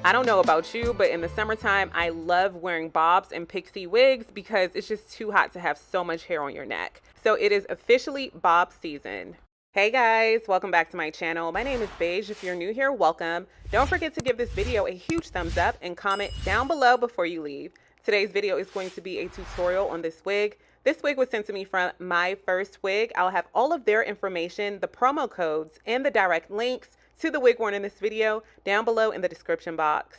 I don't know about you, but in the summertime, I love wearing bobs and pixie wigs because it's just too hot to have so much hair on your neck. So it is officially bob season. Hey guys, welcome back to my channel. My name is 𝐏𝐫𝐞. If you're new here, welcome. Don't forget to give this video a huge thumbs up and comment down below before you leave. Today's video is going to be a tutorial on this wig. This wig was sent to me from Myfirstwig. I'll have all of their information, the promo codes, and the direct links to the wig worn in this video down below in the description box.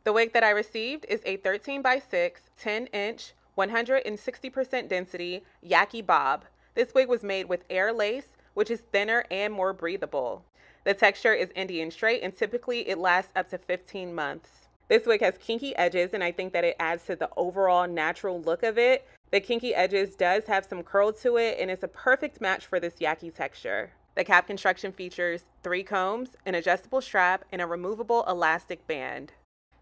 The wig that I received is a 13x6, 10-inch, 160% density Yaki bob. This wig was made with air lace, which is thinner and more breathable. The texture is Indian straight, and typically it lasts up to 15 months. This wig has kinky edges, and I think that it adds to the overall natural look of it. The kinky edges does have some curl to it, and it's a perfect match for this Yaki texture. The cap construction features 3 combs, an adjustable strap, and a removable elastic band.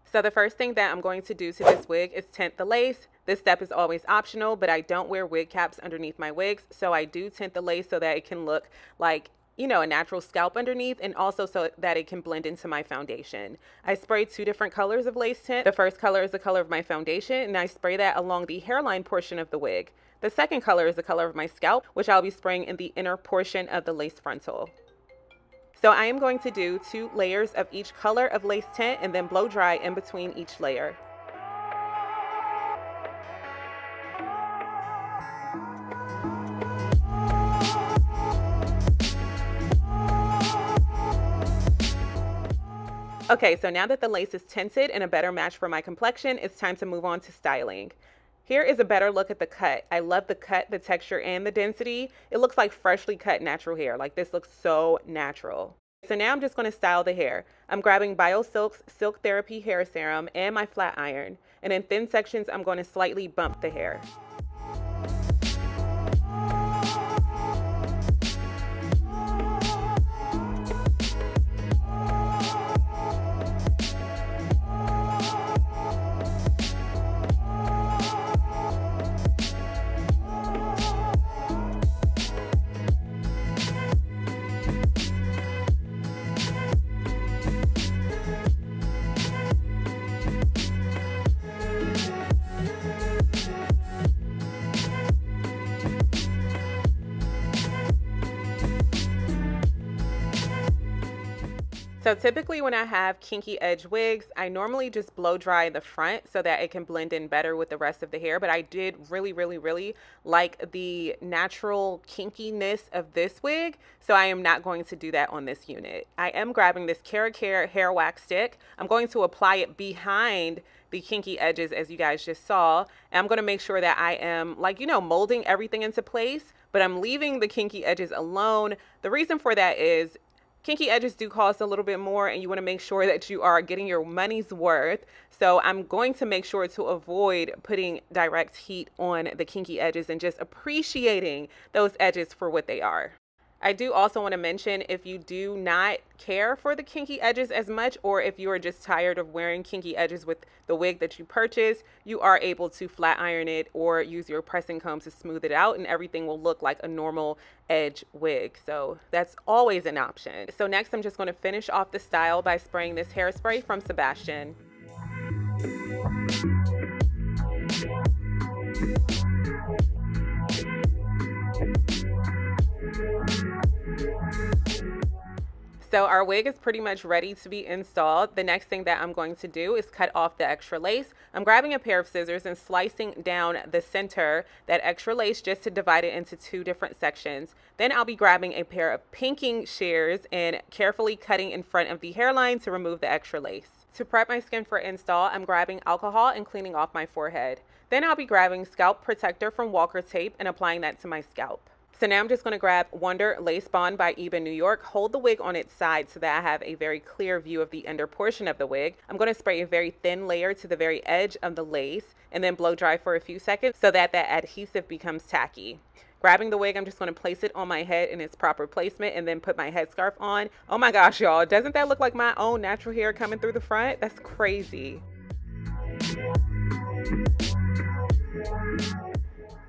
So the first thing that I'm going to do to this wig is tint the lace. This step is always optional, but I don't wear wig caps underneath my wigs, so I do tint the lace so that it can look like, you know, a natural scalp underneath, and also so that it can blend into my foundation. I spray 2 different colors of lace tint. The first color is the color of my foundation, and I spray that along the hairline portion of the wig. The second color is the color of my scalp, which I'll be spraying in the inner portion of the lace frontal. So I am going to do 2 layers of each color of lace tint and then blow dry in between each layer. Okay, so now that the lace is tinted and a better match for my complexion, it's time to move on to styling. Here is a better look at the cut. I love the cut, the texture, and the density. It looks like freshly cut natural hair. Like, this looks so natural. So now I'm just going to style the hair. I'm grabbing BioSilk's Silk Therapy Hair Serum and my flat iron. And in thin sections, I'm going to slightly bump the hair. So typically when I have kinky edge wigs, I normally just blow dry the front so that it can blend in better with the rest of the hair. But I did really like the natural kinkiness of this wig, so I am not going to do that on this unit. I am grabbing this 𝐏𝐫𝐞 hair wax stick. I'm going to apply it behind the kinky edges, as you guys just saw. And I'm going to make sure that I am, like, you know, molding everything into place, but I'm leaving the kinky edges alone. The reason for that is kinky edges do cost a little bit more, and you want to make sure that you are getting your money's worth. So I'm going to make sure to avoid putting direct heat on the kinky edges and just appreciating those edges for what they are. I do also want to mention, if you do not care for the kinky edges as much, or if you are just tired of wearing kinky edges with the wig that you purchase, you are able to flat iron it or use your pressing comb to smooth it out, and everything will look like a normal edge wig. So that's always an option. So next, I'm just going to finish off the style by spraying this hairspray from Sebastian. So our wig is pretty much ready to be installed. The next thing that I'm going to do is cut off the extra lace. I'm grabbing a pair of scissors and slicing down the center, that extra lace, just to divide it into 2 different sections. Then I'll be grabbing a pair of pinking shears and carefully cutting in front of the hairline to remove the extra lace. To prep my skin for install, I'm grabbing alcohol and cleaning off my forehead. Then I'll be grabbing scalp protector from Walker Tape and applying that to my scalp. So now I'm just going to grab Wonder Lace Bond by 𝐏𝐫𝐞 New York, hold the wig on its side so that I have a very clear view of the under portion of the wig. I'm going to spray a very thin layer to the very edge of the lace and then blow dry for a few seconds so that that adhesive becomes tacky. Grabbing the wig, I'm just going to place it on my head in its proper placement and then put my headscarf on. Oh my gosh, y'all, doesn't that look like my own natural hair coming through the front? That's crazy.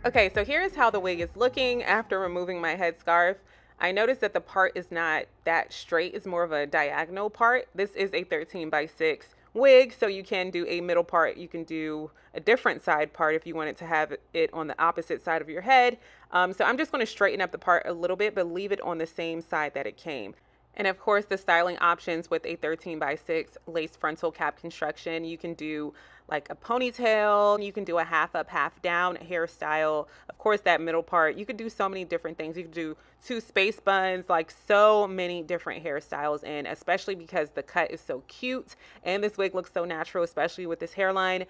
Okay, so here's how the wig is looking after removing my headscarf. I noticed that the part is not that straight, it's more of a diagonal part. This is a 13x6 wig. So you can do a middle part, you can do a different side part if you wanted to have it on the opposite side of your head. So I'm just going to straighten up the part a little bit, but leave it on the same side that it came. And of course, the styling options with a 13x6 lace frontal cap construction. You can do like a ponytail, you can do a half up, half down hairstyle. Of course, that middle part, you could do so many different things. You could do 2 space buns, like so many different hairstyles. And especially because the cut is so cute and this wig looks so natural, especially with this hairline.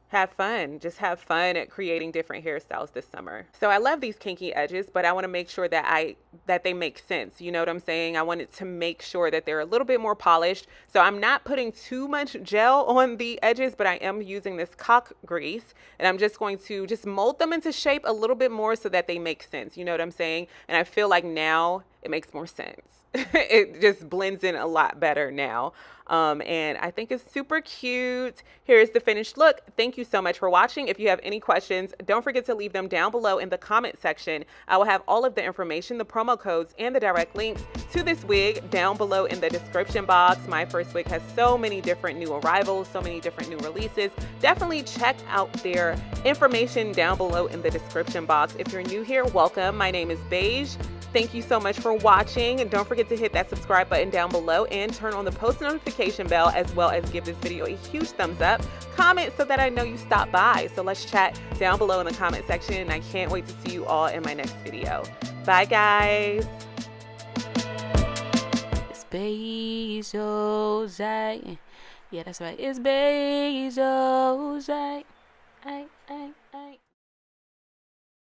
Have fun. Just have fun at creating different hairstyles this summer. So I love these kinky edges, but I want to make sure that they make sense. You know what I'm saying? I wanted to make sure that they're a little bit more polished. So I'm not putting too much gel on the edges, but I am using this caulk grease, and I'm just going to just mold them into shape a little bit more so that they make sense. You know what I'm saying? And I feel like now it makes more sense. It just blends in a lot better now. And I think it's super cute. Here's the finished look. Thank you so much for watching. If you have any questions, don't forget to leave them down below in the comment section. I will have all of the information, the promo codes, and the direct links to this wig down below in the description box. Myfirstwig has so many different new arrivals, so many different new releases. Definitely check out their information down below in the description box. If you're new here, welcome. My name is 𝐏𝐫𝐞. Thank you so much for watching, and don't forget to hit that subscribe button down below and turn on the post notification bell, as well as give this video a huge thumbs up. Comment so that I know you stopped by. So let's chat down below in the comment section, and I can't wait to see you all in my next video. Bye guys. It's 𝐏𝐫𝐞-𝗠. Yeah, that's right. It's 𝐏𝐫𝐞-𝗠.